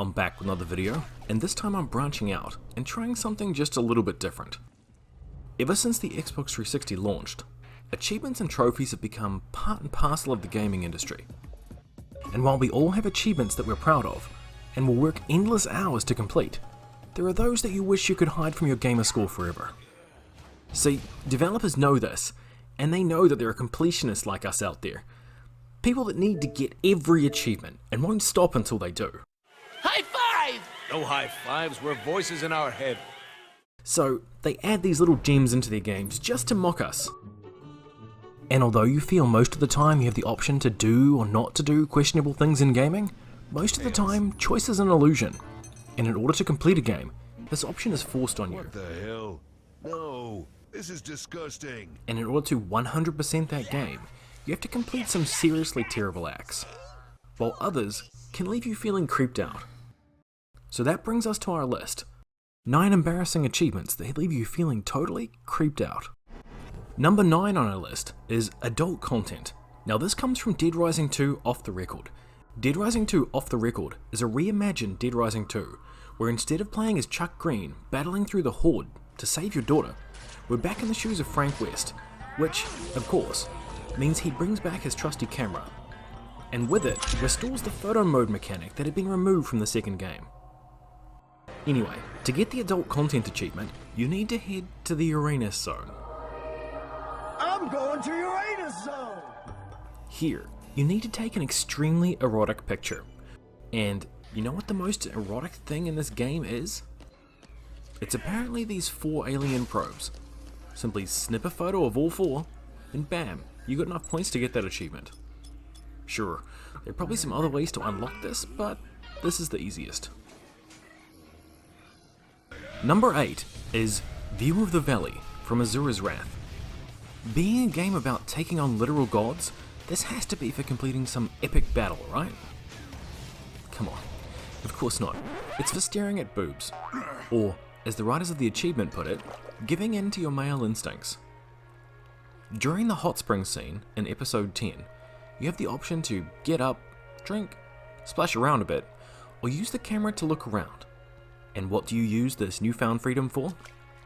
I'm back with another video, and this time I'm branching out and trying something just a little bit different. Ever since the Xbox 360 launched, achievements and trophies have become part and parcel of the gaming industry. And while we all have achievements that we're proud of, and will work endless hours to complete, there are those that you wish you could hide from your gamer score forever. See, developers know this, and they know that there are completionists like us out there. People that need to get every achievement and won't stop until they do. High five! No high fives, we're voices in our head. So they add these little gems into their games just to mock us. And although you feel most of the time you have the option to do or not to do questionable things in gaming, most of the time choice is an illusion. And in order to complete a game, this option is forced on you. What the hell? No, this is disgusting. And in order to 100% that game, you have to complete some seriously terrible acts, while others can leave you feeling creeped out. So that brings us to our list. 9 embarrassing achievements that leave you feeling totally creeped out. Number 9 on our list is adult content. Now this comes from Dead Rising 2 Off the Record. Dead Rising 2 Off the Record is a reimagined Dead Rising 2, where instead of playing as Chuck Green battling through the Horde to save your daughter, we're back in the shoes of Frank West, which, of course, means he brings back his trusty camera, and with it restores the photo mode mechanic that had been removed from the second game. Anyway, to get the adult content achievement, you need to head to the Uranus Zone. I'm going to Uranus Zone! Here, you need to take an extremely erotic picture. And you know what the most erotic thing in this game is? It's apparently these 4 alien probes. Simply snip a photo of all 4, and bam, you got enough points to get that achievement. Sure, there are probably some other ways to unlock this, but this is the easiest. Number 8 is View of the Valley from Asura's Wrath. Being a game about taking on literal gods, this has to be for completing some epic battle, right? Come on, of course not. It's for staring at boobs. Or, as the writers of the achievement put it, giving in to your male instincts. During the hot spring scene in episode 10, you have the option to get up, drink, splash around a bit, or use the camera to look around. And what do you use this newfound freedom for?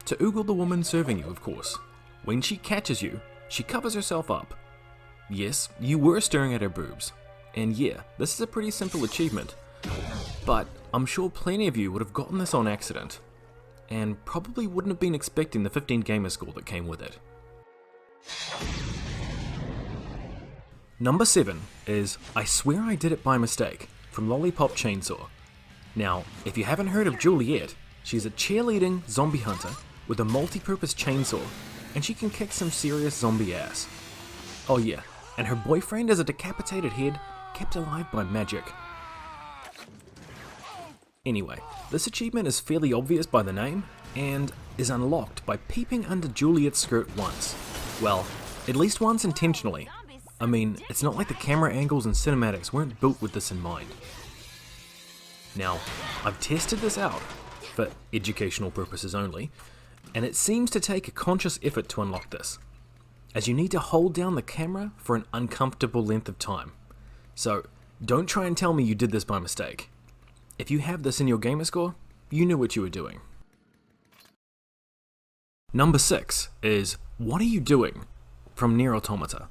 To oogle the woman serving you, of course. When she catches you, she covers herself up. Yes, you were staring at her boobs. And yeah, this is a pretty simple achievement. But I'm sure plenty of you would have gotten this on accident, and probably wouldn't have been expecting the 15 gamer score that came with it. Number 7 is I Swear I Did It By Mistake from Lollipop Chainsaw. Now, if you haven't heard of Juliet, she's a cheerleading zombie hunter with a multi-purpose chainsaw, and she can kick some serious zombie ass. Oh yeah, and her boyfriend is a decapitated head kept alive by magic. Anyway, this achievement is fairly obvious by the name, and is unlocked by peeping under Juliet's skirt once. Well, at least once intentionally. I mean, it's not like the camera angles and cinematics weren't built with this in mind. Now, I've tested this out, for educational purposes only, and it seems to take a conscious effort to unlock this, as you need to hold down the camera for an uncomfortable length of time. So, don't try and tell me you did this by mistake. If you have this in your gamer score, you knew what you were doing. Number 6 is What Are You Doing from NieR Automata.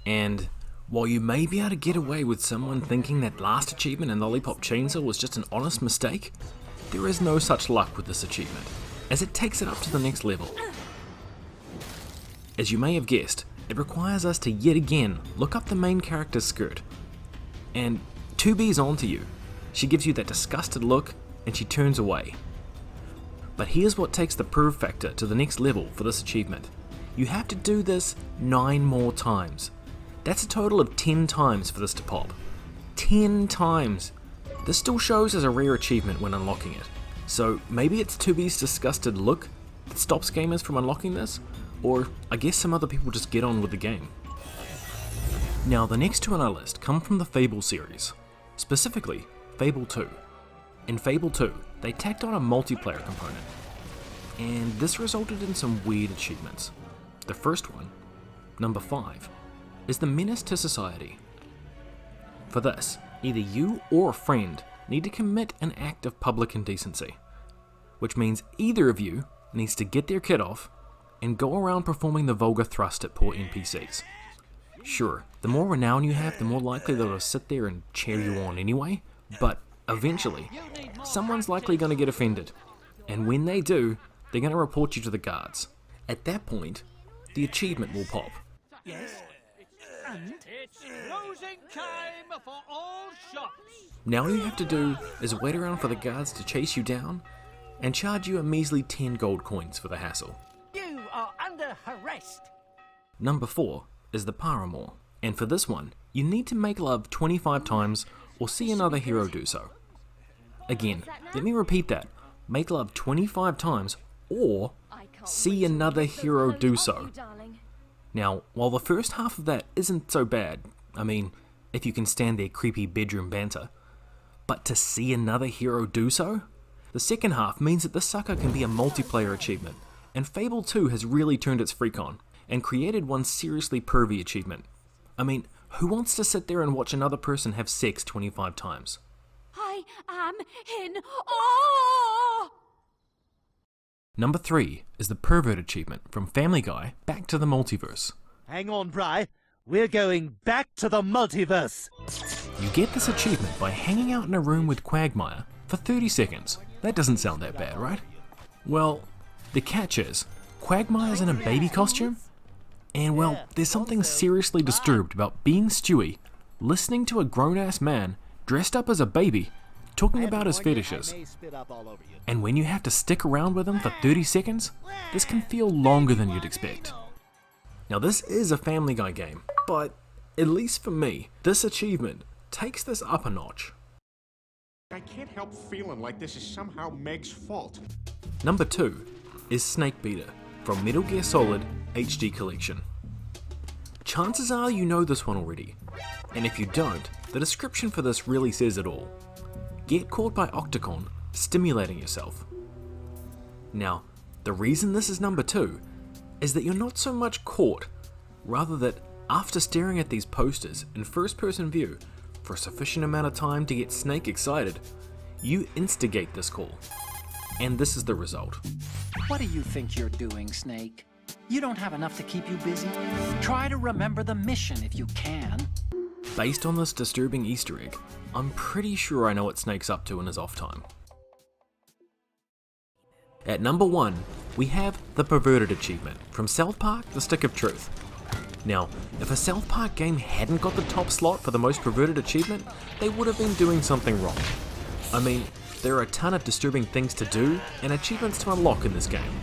And while you may be able to get away with someone thinking that last achievement in Lollipop Chainsaw was just an honest mistake, there is no such luck with this achievement, as it takes it up to the next level. As you may have guessed, it requires us to yet again look up the main character's skirt. And 2B's onto you. She gives you that disgusted look, and she turns away. But here's what takes the perv factor to the next level for this achievement. You have to do this 9 more times. That's a total of 10 times for this to pop. 10 times! This still shows as a rare achievement when unlocking it. So maybe it's 2B's disgusted look that stops gamers from unlocking this, or I guess some other people just get on with the game. Now the next 2 on our list come from the Fable series, specifically Fable 2. In Fable 2, they tacked on a multiplayer component, and this resulted in some weird achievements. The first one, number 5, is the Menace to Society. For this, either you or a friend need to commit an act of public indecency, which means either of you needs to get their kit off and go around performing the vulgar thrust at poor NPCs. Sure, the more renown you have, the more likely they'll sit there and cheer you on anyway, but eventually, someone's likely going to get offended, and when they do, they're going to report you to the guards. At that point, the achievement will pop. Yes. And it's closing time for all shops. Now all you have to do is wait around for the guards to chase you down and charge you a measly 10 gold coins for the hassle. You are under arrest. Number 4 is the paramour, and for this one, you need to make love 25 times or see another hero do so. Again, let me repeat that, make love 25 times or see another hero do so. Now, while the first half of that isn't so bad, I mean, if you can stand their creepy bedroom banter, but to see another hero do so? The second half means that this sucker can be a multiplayer achievement, and Fable 2 has really turned its freak on, and created one seriously pervy achievement. I mean, who wants to sit there and watch another person have sex 25 times? I am in awe! Number 3 is the Pervert achievement from Family Guy Back to the Multiverse. Hang on, Bri. We're going back to the multiverse. You get this achievement by hanging out in a room with Quagmire for 30 seconds. That doesn't sound that bad, right? Well, the catch is, Quagmire's in a baby costume, and well, there's something seriously disturbed about being Stewie, listening to a grown-ass man dressed up as a baby, talking about his fetishes. And when you have to stick around with him for 30 seconds, this can feel longer than you'd expect. Now this is a Family Guy game, but at least for me, this achievement takes this up a notch. I can't help feeling like this is somehow Meg's fault. Number 2 is Snake Beater from Metal Gear Solid HD Collection. Chances are you know this one already, and if you don't, the description for this really says it all. Get caught by Octocon stimulating yourself. Now, the reason this is number 2 is that you're not so much caught, rather that after staring at these posters in first person view for a sufficient amount of time to get Snake excited, you instigate this call. And this is the result. What do you think you're doing, Snake? You don't have enough to keep you busy? Try to remember the mission if you can. Based on this disturbing Easter egg, I'm pretty sure I know what Snake's up to in his off time. At number 1, we have the Perverted achievement from South Park: The Stick of Truth. Now, if a South Park game hadn't got the top slot for the most perverted achievement, they would have been doing something wrong. I mean, there are a ton of disturbing things to do and achievements to unlock in this game,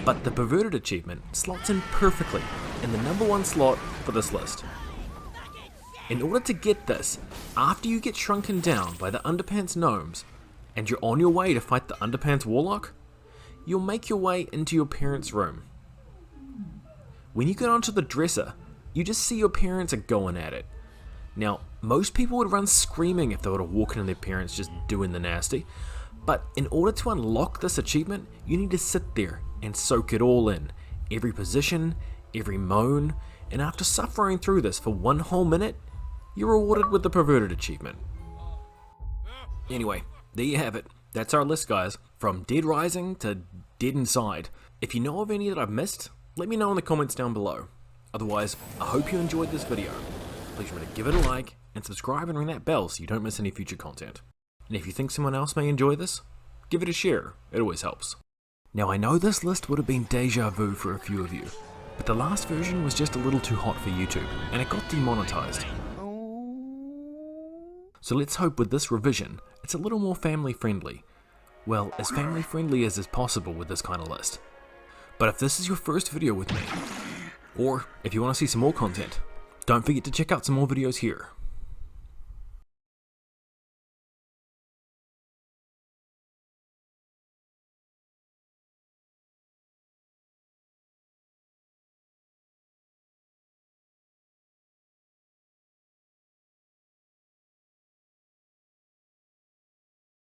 but the Perverted achievement slots in perfectly in the number 1 slot for this list. In order to get this, after you get shrunken down by the Underpants Gnomes, and you're on your way to fight the Underpants Warlock, you'll make your way into your parents' room. When you get onto the dresser, you just see your parents are going at it. Now, most people would run screaming if they were to walk into their parents just doing the nasty, but in order to unlock this achievement, you need to sit there and soak it all in. Every position, every moan, and after suffering through this for 1 whole minute, you're rewarded with the Perverted achievement. Anyway, there you have it. That's our list, guys. From Dead Rising to Dead Inside. If you know of any that I've missed, let me know in the comments down below. Otherwise, I hope you enjoyed this video. Please remember to give it a like and subscribe and ring that bell so you don't miss any future content. And if you think someone else may enjoy this, give it a share. It always helps. Now I know this list would have been deja vu for a few of you, but the last version was just a little too hot for YouTube and it got demonetized. So let's hope with this revision, it's a little more family friendly. Well, as family friendly as is possible with this kind of list. But if this is your first video with me, or if you want to see some more content, don't forget to check out some more videos here.